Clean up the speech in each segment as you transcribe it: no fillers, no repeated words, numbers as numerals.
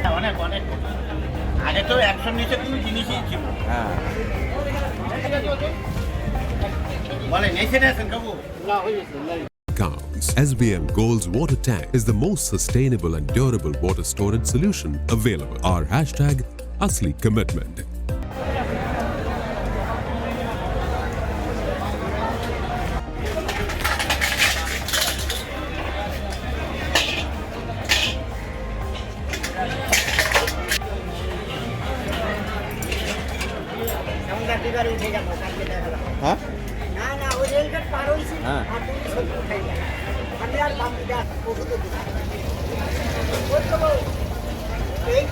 অনেক অনেক আগে তো 100 নিচে কোনো জিনিসই ছিল বলেন এসে আছেন কাবু Counts. SBM Gold's water tank is the most sustainable and durable water storage solution available. Our hashtag Asli Commitment. হ্যাঁ না না ওই রেলগেট পার হয়েছি হ্যাঁ। আর তুমি সত্যি খাই না আমি আর বাম দিকে আর ওষুধ ওই তো এই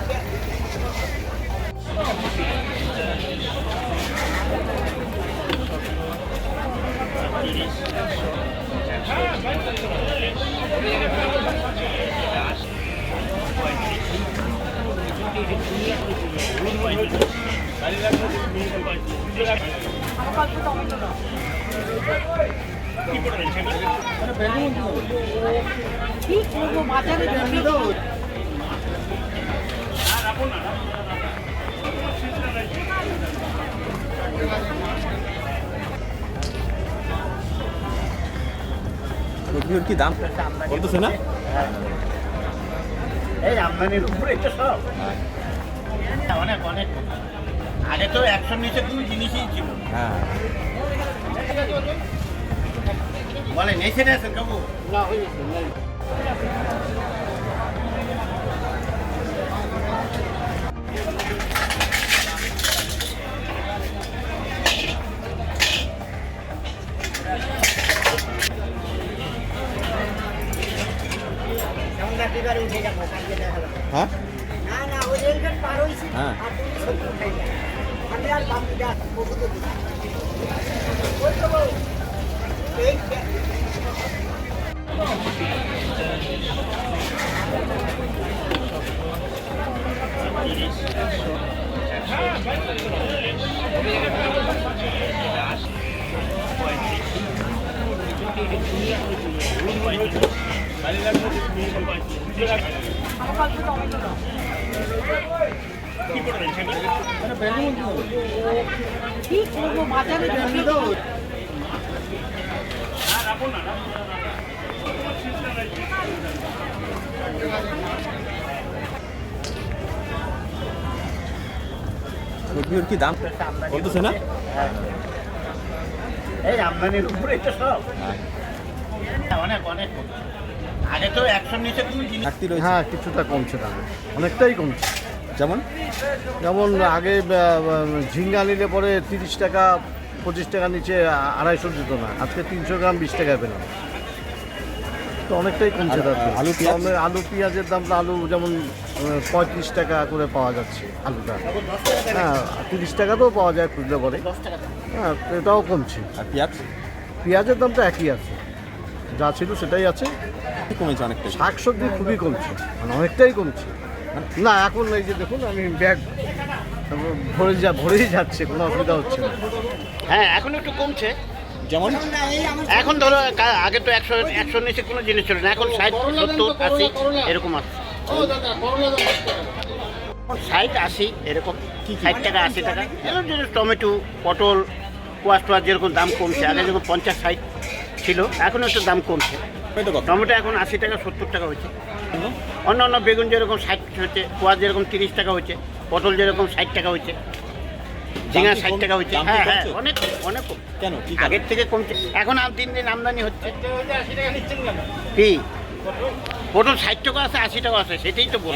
কি করবো বাজারে কপির কি দাম বলতেছে না? এই আমদানির উপরে তো সব অনেক অনেক আগে তো 100 নিচে কোনো জিনিসই ছিল হ্যাঁ বলেন এসে আছেন কাবু না হয়েছে উঠে যাবো কালকে দেখালাম হ্যাঁ না না ওই রেলগেট পার হয়েছি হ্যাঁ। আর তুমি সত্যি খাই না আমি আর বাম দিকে আর ওষুধ ওই তো এই কি করবো বাজারে কপির কি দাম বলতেছে না? এই আমদানির উপরে তো সব অনেক অনেক আগে তো 100 নিচে কোনো জিনিস ঘাটতি রয়েছে হ্যাঁ কিছুটা কমছে দাম অনেকটাই কমছে যেমন যেমন আগে ঝিঙ্গা নিলে পরে 30 টাকা 25 টাকার নিচে 250 দিত না আজকে 300 গ্রাম 20 টাকায় পেলাম তো অনেকটাই কমছে দাম আলু, পেঁয়াজ? আলু পেঁয়াজের দামটা আলু যেমন 35 টাকা করে পাওয়া যাচ্ছে আলুটা হ্যাঁ 30 টাকাতেও পাওয়া যায় খুঁজলে পরে হ্যাঁ তো এটাও কমছে আর পেঁয়াজ পেঁয়াজের দামটা একই আছে যা ছিল সেটাই আছে কি কমেছে অনেকটাই শাকসবজি খুবই কমছে মানে অনেকটাই কমছে না এখন এই যে দেখুন আমি ব্যাগ ভরেই যাচ্ছে কোনো অসুবিধা হচ্ছে না হ্যাঁ এখন একটু কমছে যেমন এখন ধরো আগে তো 100 নিচে কোনো জিনিস ছিল না এখন 60 70 80 এরকম আছে 60 80 এরকম 60 টাকা 80 টাকা এরকম জিনিস টমেটো পটল কোয়াশ টোয়াশ যেরকম দাম কমছে আগে যখন 50 60 ছিল এখন একটু দাম কমছে টমেটো কত টমেটো এখন 80 টাকা 70 টাকা হয়েছে অন্য অন্য বেগুন যেরকম 60 হচ্ছে কোয়াশ যেরকম 30 টাকা হচ্ছে পটল যেরকম 60 টাকা হচ্ছে ঝিঙা 60 টাকা হচ্ছে দাম কি হ্যাঁ হ্যাঁ কমছে? অনেক অনেক কম কেন কি আগের থেকে কমছে এখন আর দিন দিন আমদানি হচ্ছে কি পটল 60 টাকা আছে 80 টাকা আছে সেটাই তো বললাম